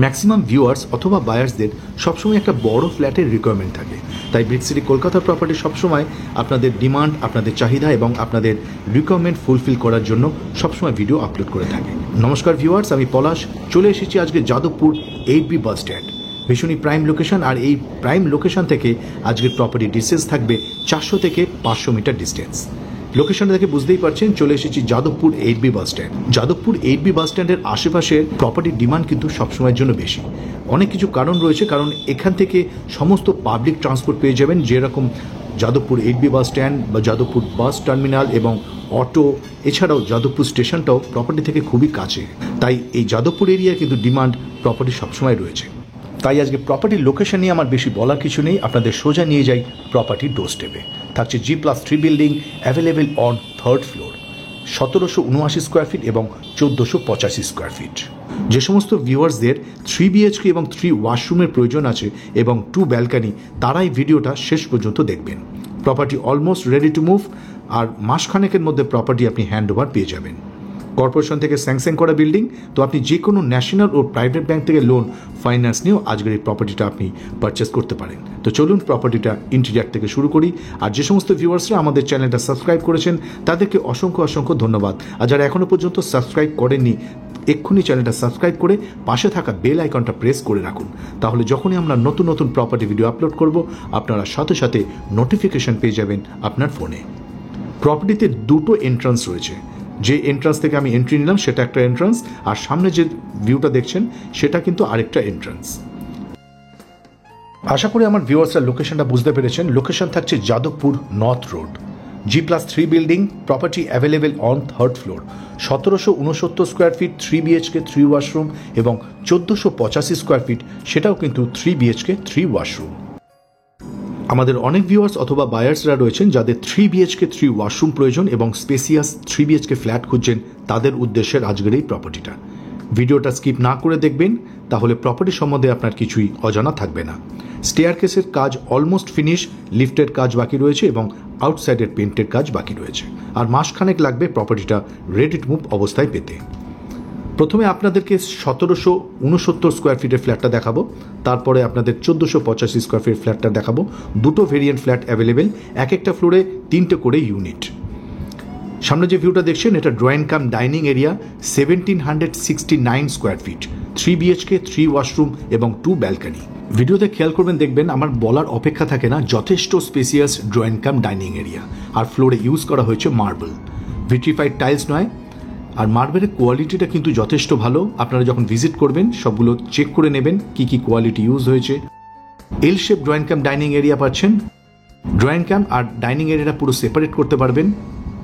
Maximum viewers অথবা বায়ার্সদের সবসময় একটা বড় ফ্ল্যাটের রিকোয়ারমেন্ট থাকে, তাই ব্রিক সিটি কলকাতার প্রপার্টি সবসময় আপনাদের ডিমান্ড, আপনাদের চাহিদা এবং আপনাদের রিকোয়ারমেন্ট ফুলফিল করার জন্য সবসময় ভিডিও আপলোড করে থাকে। নমস্কার ভিউয়ার্স, আমি পলাশ চলে এসেছি আজকে যাদবপুর 8B বাস স্ট্যান্ড। ভীষণই প্রাইম লোকেশন, আর এই প্রাইম লোকেশন থেকে আজকের প্রপার্টি ডিস্টেন্স থাকবে 400 থেকে 500 মিটার ডিস্টেন্স। লোকেশনটা দেখে বুঝতেই পারছেন চলে এসেছি Jadavpur 8B bus stand. Jadavpur 8B বাস স্ট্যান্ডের আশেপাশের প্রপার্টির ডিমান্ড কিন্তু সবসময়ের জন্য বেশি। অনেক কিছু কারণ রয়েছে, কারণ এখান থেকে সমস্ত পাবলিক ট্রান্সপোর্ট পেয়ে যাবেন, যেরকম যাদবপুর 8B বাস স্ট্যান্ড বা যাদবপুর বাস টার্মিনাল এবং অটো, এছাড়াও যাদবপুর স্টেশনটাও প্রপার্টি থেকে খুবই কাছে। তাই এই যাদবপুর এরিয়ায় কিন্তু ডিমান্ড প্রপার্টি সবসময় রয়েছে। তাই আজকে প্রপার্টির লোকেশন নিয়ে আমার বেশি বলার কিছু নেই, আপনাদের সোজা নিয়ে যাই প্রপার্টির ডোর স্টেপে। থাকছে G+3 building, available on 3rd floor, 1779 square feet এবং 1485 স্কোয়ার ফিট। যে সমস্ত ভিউয়ার্সদের 3 BHK এবং 3 ওয়াশরুমের প্রয়োজন আছে এবং 2 ব্যালকানি, তারাই ভিডিওটা শেষ পর্যন্ত দেখবেন। Property almost ready to move, আর মাসখানেকের মধ্যে প্রপার্টি আপনি হ্যান্ড ওভার পেয়ে যাবেন। কর্পোরেশন থেকে স্যাংশন করা বিল্ডিং, তো আপনি যে কোনো ন্যাশনাল ও প্রাইভেট ব্যাংক থেকে লোন, ফাইন্যান্স নিয়েও আজকের এই প্রপার্টিটা আপনি পারচেস করতে পারেন। তো চলুন প্রপার্টিটা ইন্টেরিয়র থেকে শুরু করি। আর যে সমস্ত ভিউয়ার্সরা আমাদের চ্যানেলটা সাবস্ক্রাইব করেছেন তাদেরকে অসংখ্য অসংখ্য ধন্যবাদ। আর যারা এখনও পর্যন্ত সাবস্ক্রাইব করেননি, এক্ষুনি চ্যানেলটা সাবস্ক্রাইব করে পাশে থাকা বেল আইকনটা প্রেস করে রাখুন, তাহলে যখনই আমরা নতুন নতুন প্রপার্টি ভিডিও আপলোড করব আপনারা সাথে সাথে নোটিফিকেশন পেয়ে যাবেন আপনার ফোনে। প্রপার্টিতে দুটো এন্ট্রান্স রয়েছে। যে এন্ট্রান্স থেকে আমি এন্ট্রি নিলাম সেটা একটা এন্ট্রান্স, আর সামনে যে ভিউটা দেখছেন সেটা কিন্তু আরেকটা এন্ট্রান্স। আশা করি আমার ভিউয়ার্সরা লোকেশনটা বুঝতে পেরেছেন। লোকেশন থাকছে Jadavpur north road, G+3 building, property available on 3rd floor, 1769 square feet, 3 BHK 3 washroom এবং 1485 স্কোয়ার ফিট, সেটাও কিন্তু 3 BHK 3 ওয়াশরুম। আমাদের অনেক ভিউয়ার্স অথবা বায়ার্সরা রয়েছেন যাদের 3 BHK 3 ওয়াশরুম প্রয়োজন এবং স্পেসিয়াস 3 BHK ফ্ল্যাট খুঁজছেন, তাদের উদ্দেশ্যের আজকের এই প্রপার্টিটা। ভিডিওটা স্কিপ না করে দেখবেন, তাহলে প্রপার্টি সম্বন্ধে আপনার কিছুই অজানা থাকবে না। স্টেয়ারকেসের কাজ অলমোস্ট ফিনিশ, লিফটের কাজ বাকি রয়েছে এবং আউটসাইডের পেন্টের কাজ বাকি রয়েছে, আর মাসখানেক লাগবে প্রপার্টিটা রেডি টু মুভ অবস্থায় পেতে। প্রথমে আপনাদেরকে 1769 স্কোয়ার ফিটের ফ্ল্যাটটা দেখাবো, তারপরে আপনাদের 1485 স্কোয়ার ফিট ফ্ল্যাটটা দেখাবো। দুটো ভেরিয়েন্ট ফ্ল্যাট অ্যাভেলেবেল, এক একটা ফ্লোরে 3টে করে ইউনিট। সামনে যে ভিউটা দেখছেন এটা drawing cum dining area, 1769 square feet, 3 BHK 3 washroom এবং 2 ব্যালকানি। ভিডিওতে খেয়াল করবেন, দেখবেন আমার বলার অপেক্ষা থাকে না, যথেষ্ট spacious drawing cum dining area. আর ফ্লোরে ইউজ করা হয়েছে মার্বেল, ভিট্রিফাইড টাইলস নয়। আর মার্বেলের কোয়ালিটিটা কিন্তু যথেষ্ট ভালো। আপনারা যখন ভিজিট করবেন সবগুলো চেক করে নেবেন কি কি কোয়ালিটি ইউজ হয়েছে। এল shape drawing cum dining area পাচ্ছেন। ড্রয়িং কাম আর ডাইনিং এরিয়াটা পুরো সেপারেট করতে পারবেন,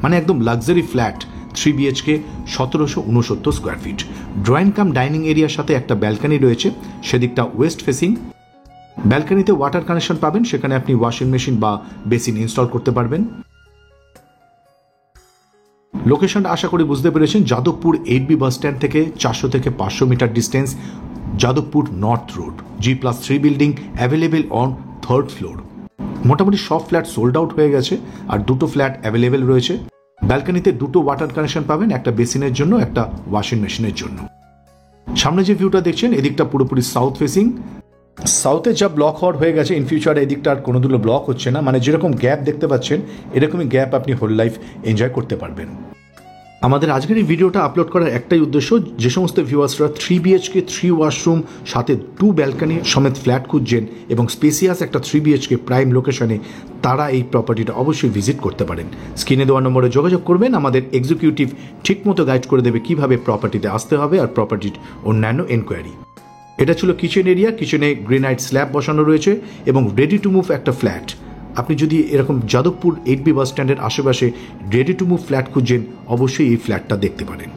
মানে একদম luxury flat, 3 BHK 1769 square feet. Drawing cum dining এরিয়ার সাথে একটা ব্যালকানি রয়েছে, সেদিকটা ওয়েস্ট ফেসিং। ব্যালকানিতে ওয়াটার কানেকশন পাবেন, সেখানে আপনি ওয়াশিং মেশিন বা বেসিন ইনস্টল করতে পারবেন। লোকেশনটা আশা করি বুঝতে পেরেছেন, যাদবপুর 8B বাস স্ট্যান্ড থেকে 400 থেকে 500 metre distance, Jadavpur north road, G+3 building, available on 3rd floor. মোটামুটি সব ফ্ল্যাট সোল্ড আউট হয়ে গেছে, আর দুটো ফ্ল্যাট অ্যাভেলেবেল রয়েছে। ব্যালকানিতে দুটো ওয়াটার কানেকশন পাবেন, একটা বেসিনের জন্য, একটা ওয়াশিং মেশিনের জন্য। সামনে যে ভিউটা দেখছেন এদিকটা পুরোপুরি সাউথ ফেসিং। সাউথে যা ব্লক হওয়ার হয়ে গেছে, ইন ফিউচারে এদিকটা আর কোনো দুটো ব্লক হচ্ছে না, মানে যেরকম গ্যাপ দেখতে পাচ্ছেন এরকমই গ্যাপ আপনি হোল লাইফ এনজয় করতে পারবেন। আমাদের আজকের এই ভিডিওটা আপলোড করার একটাই উদ্দেশ্য, যে সমস্ত ভিউয়ার্সরা 3 BHK 3 ওয়াশরুম সাথে 2 ব্যালকানি সমেত ফ্ল্যাট খুঁজছেন এবং স্পেসিয়াস একটা 3 BHK প্রাইম লোকেশনে, তারা এই প্রপার্টিটা অবশ্যই ভিজিট করতে পারেন। স্ক্রিনে দেওয়া নম্বরে যোগাযোগ করবেন, আমাদের এক্সিকিউটিভ ঠিকমতো গাইড করে দেবে কিভাবে প্রপার্টিতে আসতে হবে আর প্রপার্টির অন্যান্য এনকোয়ারি। এটা ছিল কিচেন এরিয়া। কিচেনে গ্রেনাইট স্ল্যাব বসানো রয়েছে এবং রেডি টু মুভ একটা ফ্ল্যাট। আপনি যদি এরকম যাদবপুর 8B বাস স্ট্যান্ডের আশেপাশে রেডি টু মুভ ফ্ল্যাট খুঁজছেন, অবশ্যই এই ফ্ল্যাটটা দেখতে পারেন।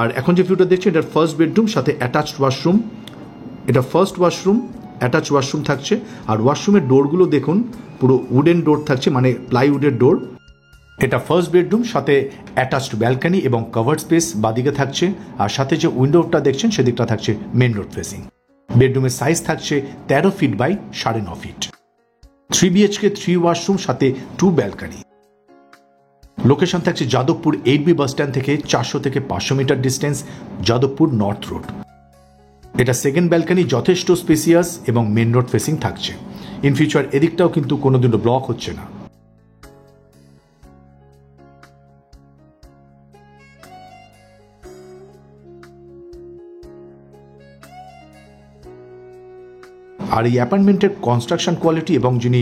আর এখন যে ভিউটা দেখছেন এটা ফার্স্ট বেডরুম সাথে অ্যাটাচড ওয়াশরুম। এটা ফার্স্ট ওয়াশরুম, অ্যাটাচ ওয়াশরুম থাকছে। আর ওয়াশরুমের ডোরগুলো দেখুন, পুরো উডেন ডোর থাকছে, মানে প্লাইউডের ডোর। এটা ফার্স্ট বেডরুম, সাথে অ্যাটাচড ব্যালকানি এবং কভার্ড স্পেস বাদিকে থাকছে। আর সাথে যে উইন্ডোটা দেখছেন সেদিকটা থাকছে মেন রোড ফেসিং। বেডরুমের সাইজ থাকছে 13 feet by 9.5 feet. 3 BHK 3 washroom সাথে 2 ব্যালকানি। লোকেশন থাকছে যাদবপুর 8B বাস স্ট্যান্ড থেকে 400 থেকে 500 metre distance, Jadavpur north road. এটা সেকেন্ড ব্যালকনি, যথেষ্ট স্পেসিয়াস এবং মেন রোড ফেসিং থাকছে। ইন ফিউচার এদিকটাও কিন্তু কোনোদিনও ব্লক হচ্ছে না। আর এই অ্যাপার্টমেন্টের কনস্ট্রাকশন কোয়ালিটি এবং যিনি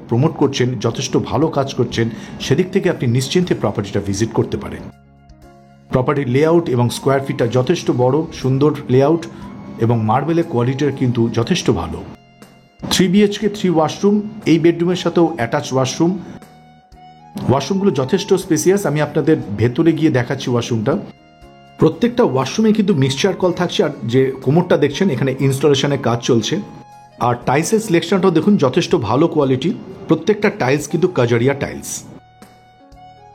প্রমোট করছেন যথেষ্ট ভালো কাজ করছেন, সেদিক থেকে আপনি নিশ্চিন্তে প্রপার্টিটা ভিজিট করতে পারেন। প্রপার্টির লেআউট এবং স্কোয়ার ফিটটা যথেষ্ট বড়, সুন্দর লেআউট এবং মার্বেলের কোয়ালিটির কিন্তু যথেষ্ট ভালো। 3 BHK 3 ওয়াশরুম, এই বেডরুমের সাথেও অ্যাটাচ ওয়াশরুম। ওয়াশরুমগুলো যথেষ্ট স্পেসিয়াস। আমি আপনাদের ভেতরে গিয়ে দেখাচ্ছি ওয়াশরুমটা। প্রত্যেকটা ওয়াশরুমে কিন্তু মিক্সচার কল থাকছে, আর যে কোমরটা দেখছেন এখানে ইনস্টলেশনের কাজ চলছে। আর টাইলসের সিলেকশনটাও দেখুন যথেষ্ট ভালো কোয়ালিটি। প্রত্যেকটা টাইলস কিন্তু কাজারিয়া টাইলস।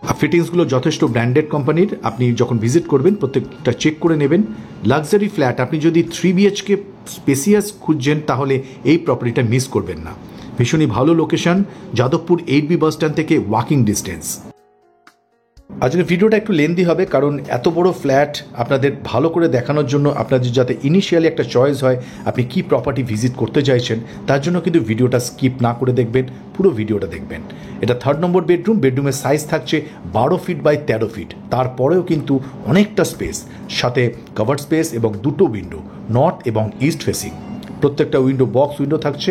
আর ফিটিংসগুলো যথেষ্ট ব্র্যান্ডেড কোম্পানির। আপনি যখন ভিজিট করবেন প্রত্যেকটা চেক করে নেবেন। লাক্সারি ফ্ল্যাট, আপনি যদি 3 BHK স্পেসিয়াস খুঁজছেন তাহলে এই প্রপার্টিটা মিস করবেন না। ভীষণই ভালো location, Jadavpur 8B bus stand থেকে ওয়াকিং ডিস্টেন্স। আজকের ভিডিওটা একটু লেন্দি হবে, কারণ এত বড় ফ্ল্যাট আপনাদের ভালো করে দেখানোর জন্য, আপনাদের যাতে ইনিশিয়ালি একটা চয়েস হয় আপনি কি প্রপার্টি ভিজিট করতে চাইছেন, তার জন্য কিন্তু ভিডিওটা স্কিপ না করে দেখবেন, পুরো ভিডিওটা দেখবেন। এটা 3rd নম্বর বেডরুম। বেডরুমের সাইজ থাকছে 12 ফিট বাই 13 ফিট। তারপরেও কিন্তু অনেকটা স্পেস, সাথে কভার্ড স্পেস এবং দুটো উইন্ডো, নর্থ এবং ইস্ট ফেসিং। প্রত্যেকটা উইন্ডো বক্স উইন্ডো থাকছে।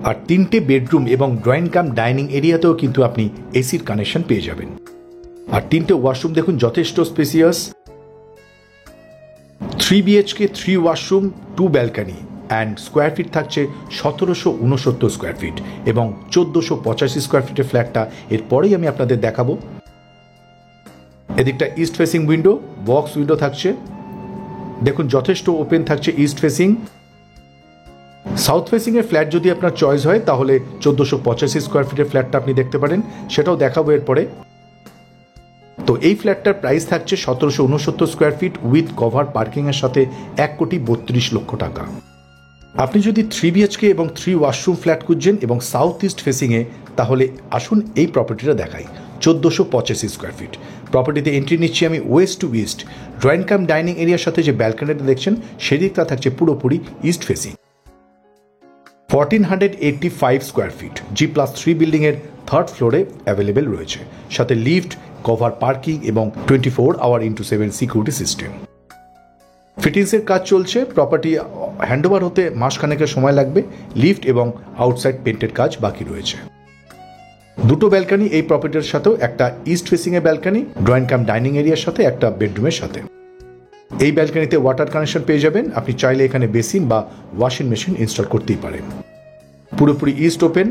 আর 3টে বেডরুম এবং ড্রয়িং কাম ডাইনিং এরিয়াতেও কিন্তু আপনি এসির কানেকশন পেয়ে যাবেন। আর 3টে ওয়াশরুম দেখুন যথেষ্ট spacious. 3 BHK 3 washroom, 2 balcony and square feet থাকছে 1769 স্কোয়ার ফিট এবং 1485 স্কোয়ার ফিটের ফ্ল্যাটটা এরপরেই আমি আপনাদের দেখাবো। এদিকটা east facing window, box window থাকছে। দেখুন যথেষ্ট ওপেন থাকছে ইস্ট ফেসিং। সাউথ ফেসিং এর ফ্ল্যাট যদি আপনার চয়েস হয় তাহলে 1485 স্কোয়ার ফিটের ফ্ল্যাটটা আপনি দেখতে পারেন, সেটাও দেখাবো এরপরে। তো এই ফ্ল্যাটটার প্রাইস থাকছে 1769 স্কোয়ার ফিট উইথ কভার পার্কিংয়ের সাথে 1,32,00,000 টাকা। আপনি যদি 3 BHK এবং 3 ওয়াশরুম ফ্ল্যাট খুঁজছেন এবং সাউথ ইস্ট ফেসিংয়ে, তাহলে আসুন এই প্রপার্টিটা দেখাই। 1485 স্কোয়ার ফিট প্রপার্টিতে এন্ট্রি নিচ্ছি আমি west to east. Drawing cum dining এরিয়ার সাথে যে ব্যালকনিটা দেখছেন সেদিকটা থাকছে পুরোপুরি east facing. 1485 square fit G+3 বিল্ডিংয়ের 3rd ফ্লোরে অ্যাভেলেবেল রয়েছে, সাথে লিফট, কভার পার্কিং এবং 24/7 সিকিউরিটি সিস্টেম। ফিটিংসের কাজ চলছে। প্রপার্টি হ্যান্ডওভার হতে মাসখানেকের সময় লাগবে। লিফট এবং আউটসাইড পেন্টের কাজ বাকি রয়েছে। দুটো ব্যালকনি এই প্রপার্টির সাথেও, একটা ইস্ট ফেসিং এর ব্যালকনি ড্রয়িং কাম ডাইনিং এরিয়ার সাথে, একটা বেডরুমের সাথে। এই ব্যালকনিতে ওয়াটার কানেকশন পেয়ে যাবেন। আপনি চাইলে এখানে বেসিন বা ওয়াশিং মেশিন ইনস্টল করতেই পারেন। পুরোপুরি ইস্ট ওপেন।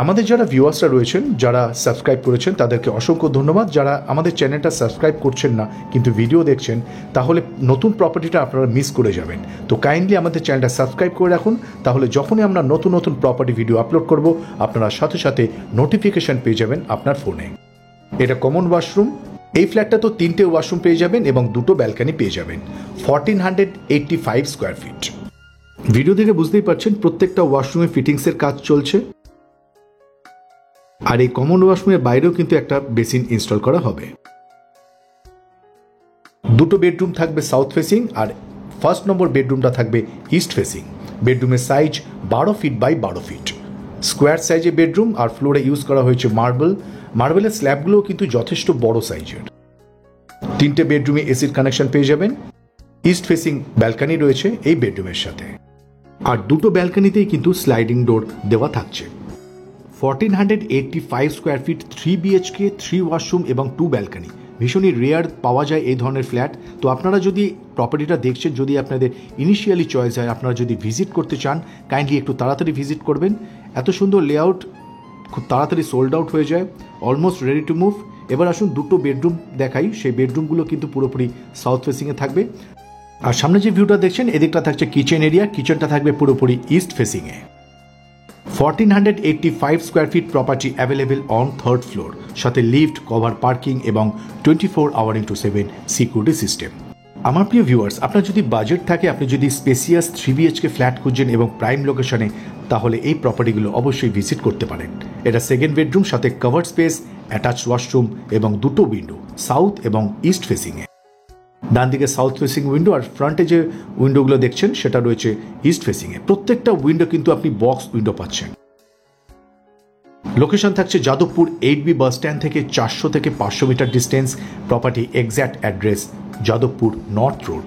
আমাদের যারা ভিউয়ার্সরা রয়েছেন, যারা সাবস্ক্রাইব করেছেন, তাদেরকে অসংখ্য ধন্যবাদ। যারা আমাদের চ্যানেলটা সাবস্ক্রাইব করছেন না কিন্তু ভিডিও দেখছেন, তাহলে নতুন প্রপার্টিটা আপনারা মিস করে যাবেন। তো কাইন্ডলি আমাদের চ্যানেলটা সাবস্ক্রাইব করে রাখুন, তাহলে যখনই আমরা নতুন নতুন প্রপার্টি ভিডিও আপলোড করব আপনারা সাথে সাথে নোটিফিকেশন পেয়ে যাবেন আপনার ফোনে। এটা কমন ওয়াশরুম। এই ফ্ল্যাটটা তো 3টে ওয়াশরুম পেয়ে যাবেন এবং দুটো ব্যালকনি পেয়ে যাবেন। 1485 স্কোয়ার ফিট। ভিডিও দেখে বুঝতেই পারছেন প্রত্যেকটা ওয়াশরুমে ফিটিংসের কাজ চলছে। আর এই কমন ওয়াশরুমের বাইরেও কিন্তু একটা বেসিন ইনস্টল করা হবে। দুটো বেডরুম থাকবে সাউথ ফেসিং আর 1st নম্বর বেডরুমটা থাকবে ইস্ট ফেসিং। বেডরুমের size 12 feet by 12 feet. Square সাইজে বেডরুম আর ফ্লোরে ইউজ করা হয়েছে মার্বেলের স্ল্যাবগুলোও কিন্তু যথেষ্ট বড় সাইজের। 3টে বেডরুমে এসির কানেকশন পেয়ে যাবেন। ইস্ট ফেসিং ব্যালকনি রয়েছে এই বেডরুমের সাথে। আর দুটো ব্যালকনিতেই কিন্তু স্লাইডিং ডোর দেওয়া থাকছে। 1485 স্কোয়ার ফিট 3 BHK 3 ওয়াশরুম এবং 2 ব্যালকনি। ভীষণই রেয়ার পাওয়া যায় এই ধরনের ফ্ল্যাট। তো আপনারা যদি প্রপার্টিটা দেখছেন, যদি আপনাদের ইনিশিয়ালি চয়েস হয়, আপনারা যদি ভিজিট করতে চান, কাইন্ডলি একটু তাড়াতাড়ি ভিজিট করবেন। এত সুন্দর লেআউট, খুব তাড়াতাড়ি সোল্ড আউট হয়ে যায়, অলমোস্ট রেডি টু মুভ। এবার আসুন দুটো বেডরুম দেখাই। সেই বেডরুমগুলো কিন্তু পুরোপুরি সাউথ ফেসিংয়ে থাকবে। আর সামনে যে ভিউটা দেখছেন এদিকটা থাকছে কিচেন এরিয়া। কিচেনটা থাকবে পুরোপুরি ইস্ট ফেসিংয়ে। 1485 square feet property available on 3rd floor, সাথে লিফট, কভার পার্কিং এবং 24/7 সিকিউরিটি সিস্টেম। আমার প্রিয় ভিউয়ার্স, আপনার যদি বাজেট থাকে, আপনি যদি স্পেসিয়াস 3 BHK ফ্ল্যাট খুঁজছেন এবং প্রাইম লোকেশনে, তাহলে এই প্রপার্টিগুলো অবশ্যই ভিজিট করতে পারেন। এটা সেকেন্ড বেডরুম, সাথে কভার্ড স্পেস, অ্যাটাচ ওয়াশরুম এবং দুটো উইন্ডো, সাউথ এবং ইস্ট ফেসিংয়ে। ডান দিকে সাউথ ফেসিং উইন্ডো, আর ফ্রন্টে যে উইন্ডোগুলো দেখছেন সেটা রয়েছে ইস্ট ফেসিংয়ে। প্রত্যেকটা উইন্ডো কিন্তু আপনি বক্স উইন্ডো পাচ্ছেন। লোকেশন থাকছে যাদবপুর 8B বাস স্ট্যান্ড থেকে 400 থেকে 500 metre distance. Property exact address Jadavpur north road.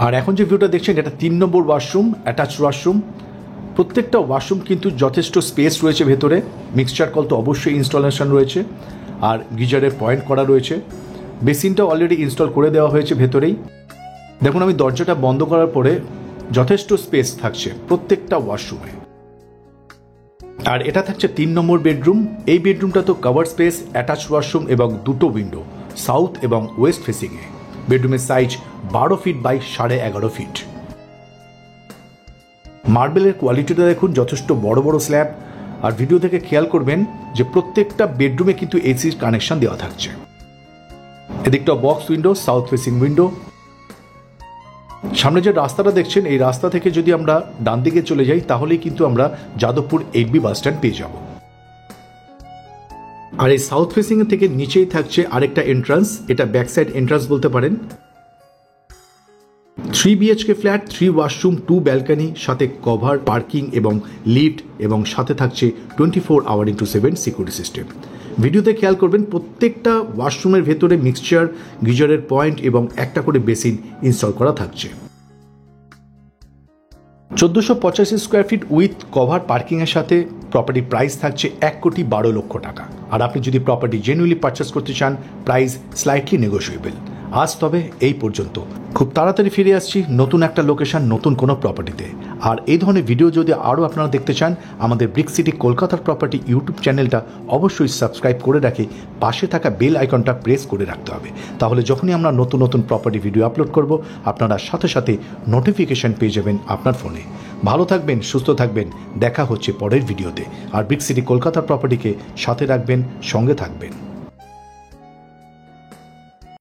আর এখন যে ভিউটা দেখছেন এটা 3 নম্বর ওয়াশরুম, অ্যাটাচ ওয়াশরুম। প্রত্যেকটা ওয়াশরুম কিন্তু যথেষ্ট স্পেস রয়েছে ভেতরে। মিক্সচার কল তো অবশ্যই ইনস্টলেশন রয়েছে, আর গিজারের পয়েন্ট করা রয়েছে। বেসিনটা অলরেডি ইনস্টল করে দেওয়া হয়েছে ভেতরেই। দেখুন, আমি দরজাটা বন্ধ করার পরে যথেষ্ট স্পেস থাকছে প্রত্যেকটা ওয়াশরুমে। আর এটা থাকছে 3 নম্বর বেডরুম। এই বেডরুমটা তো কভার স্পেস, অ্যাটাচ ওয়াশরুম এবং দুটো উইন্ডো, সাউথ এবং ওয়েস্ট ফেসিংয়ে। বেডরুমের সাইজ 12 ফিট বাই 11.5 ফিট। মার্বেলের কোয়ালিটিটা দেখুন, যথেষ্ট বড় বড় স্ল্যাব। আর ভিডিও থেকে খেয়াল করবেন যে প্রত্যেকটা বেডরুমে কিন্তু এসির কানেকশন দেওয়া থাকছে। এদিকটা box window, south facing window. সামনে যে রাস্তাটা দেখছেন, এই রাস্তা থেকে যদি আমরা ডান দিকে চলে যাই তাহলেই কিন্তু আমরা যাদবপুর 8B বাস স্ট্যান্ড পেয়ে যাব। আর এই সাউথ ফেসিং এর থেকে নিচেই থাকছে আরেকটা এন্ট্রান্স। এটা ব্যাক সাইড এন্ট্রান্স বলতে পারেন। 3 BHK ফ্ল্যাট, 3 ওয়াশরুম, 2 ব্যালকনি, সাথে কভার পার্কিং এবং লিফট, এবং সাথে থাকছে 24 আওয়ার ইন্টু 7 সিকিউরিটি সিস্টেম। ভিডিওতে খেয়াল করবেন প্রত্যেকটা ওয়াশরুমের ভেতরে মিক্সচার, গিজারের পয়েন্ট এবং একটা করে বেসিন ইনস্টল করা থাকছে। 1485 স্কোয়ার ফিট উইথ কভার পার্কিংয়ের সাথে প্রপার্টি প্রাইস থাকছে 1,12,00,000 টাকা। আর আপনি যদি প্রপার্টি জেনুইনলি পারচেস করতে চান, প্রাইস স্লাইটলি নেগোশিয়েবল। আজ তবে এই পর্যন্ত। খুব তাড়াতাড়ি ফিরে আসছি নতুন একটা লোকেশন, নতুন কোনো প্রপার্টিতে। আর এই ধরনের ভিডিও যদি আরও আপনারা দেখতে চান, আমাদের ব্রিক সিটি কলকাতার প্রপার্টি ইউটিউব চ্যানেলটা অবশ্যই সাবস্ক্রাইব করে রাখে পাশে থাকা বেল আইকনটা প্রেস করে রাখতে হবে। তাহলে যখনই আমরা নতুন নতুন প্রপার্টি ভিডিও আপলোড করব, আপনারা সাথে সাথে নোটিফিকেশন পেয়ে যাবেন আপনার ফোনে। ভালো থাকবেন, সুস্থ থাকবেন। দেখা হচ্ছে পরের ভিডিওতে। আর ব্রিক সিটি কলকাতার প্রপার্টিকে সাথে রাখবেন, সঙ্গে থাকবেন।